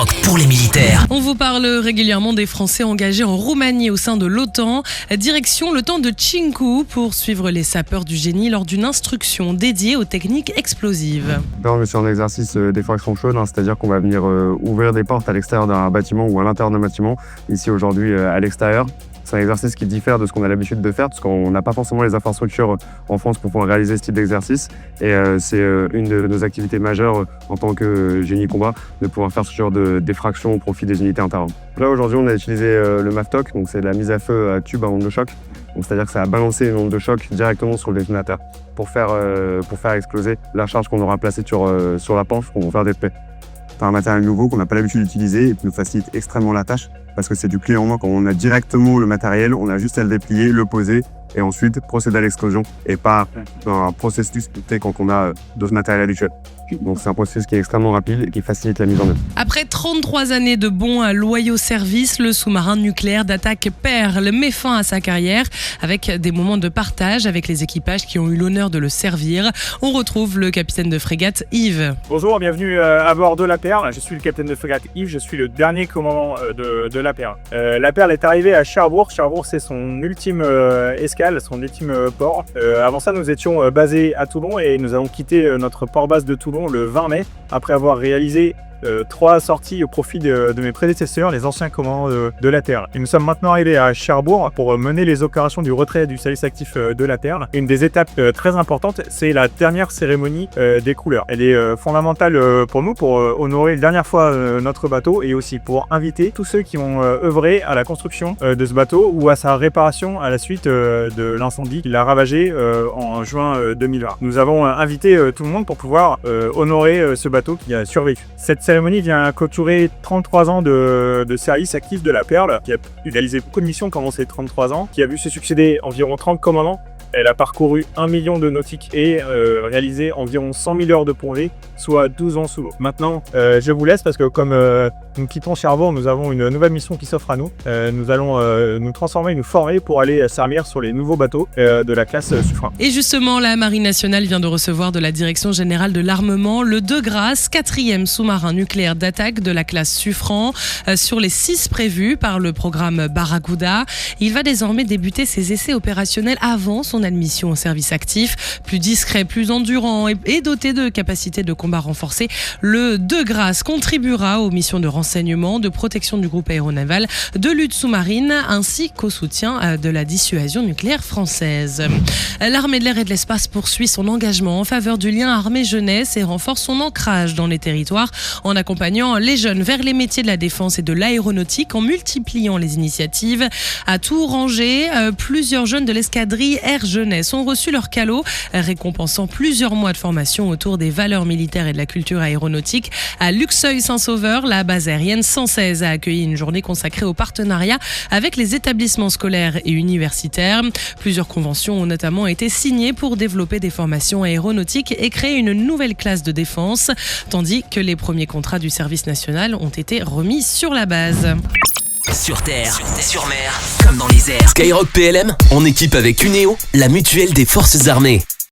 Skyrock pour les militaires. On vous parle régulièrement des Français engagés en Roumanie au sein de l'OTAN. Direction le temps de Chincu pour suivre les sapeurs du génie lors d'une instruction dédiée aux techniques explosives. Là, on est sur un exercice d'effraction chaude, c'est-à-dire qu'on va venir ouvrir des portes à l'extérieur d'un bâtiment ou à l'intérieur d'un bâtiment, ici aujourd'hui à l'extérieur. C'est un exercice qui diffère de ce qu'on a l'habitude de faire parce qu'on n'a pas forcément les infrastructures en France pour pouvoir réaliser ce type d'exercice. Et c'est une de nos activités majeures en tant que génie combat de pouvoir faire ce genre d'effraction au profit des unités internes. Là aujourd'hui on a utilisé le MAVTOC, donc c'est la mise à feu à tube à onde de choc. Donc c'est-à-dire que ça a balancé une onde de choc directement sur le détonateur pour faire exploser la charge qu'on aura placée sur la planche pour faire des faits. C'est un matériel nouveau qu'on n'a pas l'habitude d'utiliser et qui nous facilite extrêmement la tâche parce que c'est du clé en main. Quand on a directement le matériel, on a juste à le déplier, le poser et ensuite procéder à l'explosion et pas un processus quand on a d'autres matériels habituels. Donc c'est un processus qui est extrêmement rapide et qui facilite la mise en œuvre. Après 33 années de bons loyaux services, le sous-marin nucléaire d'Attack Perle met fin à sa carrière avec des moments de partage avec les équipages qui ont eu l'honneur de le servir. On retrouve le capitaine de frégate Yves. Bonjour, bienvenue à bord de la Perle. Je suis le capitaine de frégate Yves, je suis le dernier commandant de la Perle. La Perle est arrivée à Cherbourg. Cherbourg, c'est son ultime escale, son ultime port. Avant ça, nous étions basés à Toulon et nous avons quitté notre port-base de Toulon le 20 mai, après avoir réalisé 3 sorties au profit de mes prédécesseurs, les anciens commandants de la Terre. Et nous sommes maintenant arrivés à Cherbourg pour mener les opérations du retrait du service actif de la Terre. Une des étapes très importantes, c'est la dernière cérémonie des couleurs. Elle est fondamentale pour nous, pour honorer la dernière fois notre bateau et aussi pour inviter tous ceux qui ont œuvré à la construction de ce bateau ou à sa réparation à la suite de l'incendie qui l'a ravagé en juin 2020. Nous avons invité tout le monde pour pouvoir honorer ce bateau qui a survécu. Cette cérémonie vient clôturer 33 ans de service actif de la Perle, qui a réalisé beaucoup de missions pendant ces 33 ans, qui a vu se succéder environ 30 commandants. Elle a parcouru 1 million de nautiques et réalisé environ 100 000 heures de plongée, soit 12 ans sous l'eau. Maintenant, je vous laisse parce que comme nous quittons Cherbourg, nous avons une nouvelle mission qui s'offre à nous. Nous allons nous transformer, nous former pour aller servir sur les nouveaux bateaux de la classe Suffren. Et justement, la Marine nationale vient de recevoir de la Direction générale de l'armement le De Grasse, 4e sous-marin nucléaire d'attaque de la classe Suffren, sur les 6 prévus par le programme Barracuda. Il va désormais débuter ses essais opérationnels avant son admission au service actif. Plus discret, plus endurant et doté de capacités de combat renforcées, le De Grasse contribuera aux missions de renseignement, de protection du groupe aéronaval, de lutte sous-marine ainsi qu'au soutien de la dissuasion nucléaire française. L'armée de l'air et de l'espace poursuit son engagement en faveur du lien armée-jeunesse et renforce son ancrage dans les territoires en accompagnant les jeunes vers les métiers de la défense et de l'aéronautique en multipliant les initiatives. À Tours-Angers, plusieurs jeunes de l'escadrille Air Jeunesse ont reçu leur calot, récompensant plusieurs mois de formation autour des valeurs militaires et de la culture aéronautique. À Luxeuil-Saint-Sauveur, la base aérienne 116 a accueilli une journée consacrée au partenariat avec les établissements scolaires et universitaires. Plusieurs conventions ont notamment été signées pour développer des formations aéronautiques et créer une nouvelle classe de défense, tandis que les premiers contrats du service national ont été remis sur la base. Sur terre, sur mer, comme dans les airs. Skyrock PLM, en équipe avec Uneo, la mutuelle des forces armées.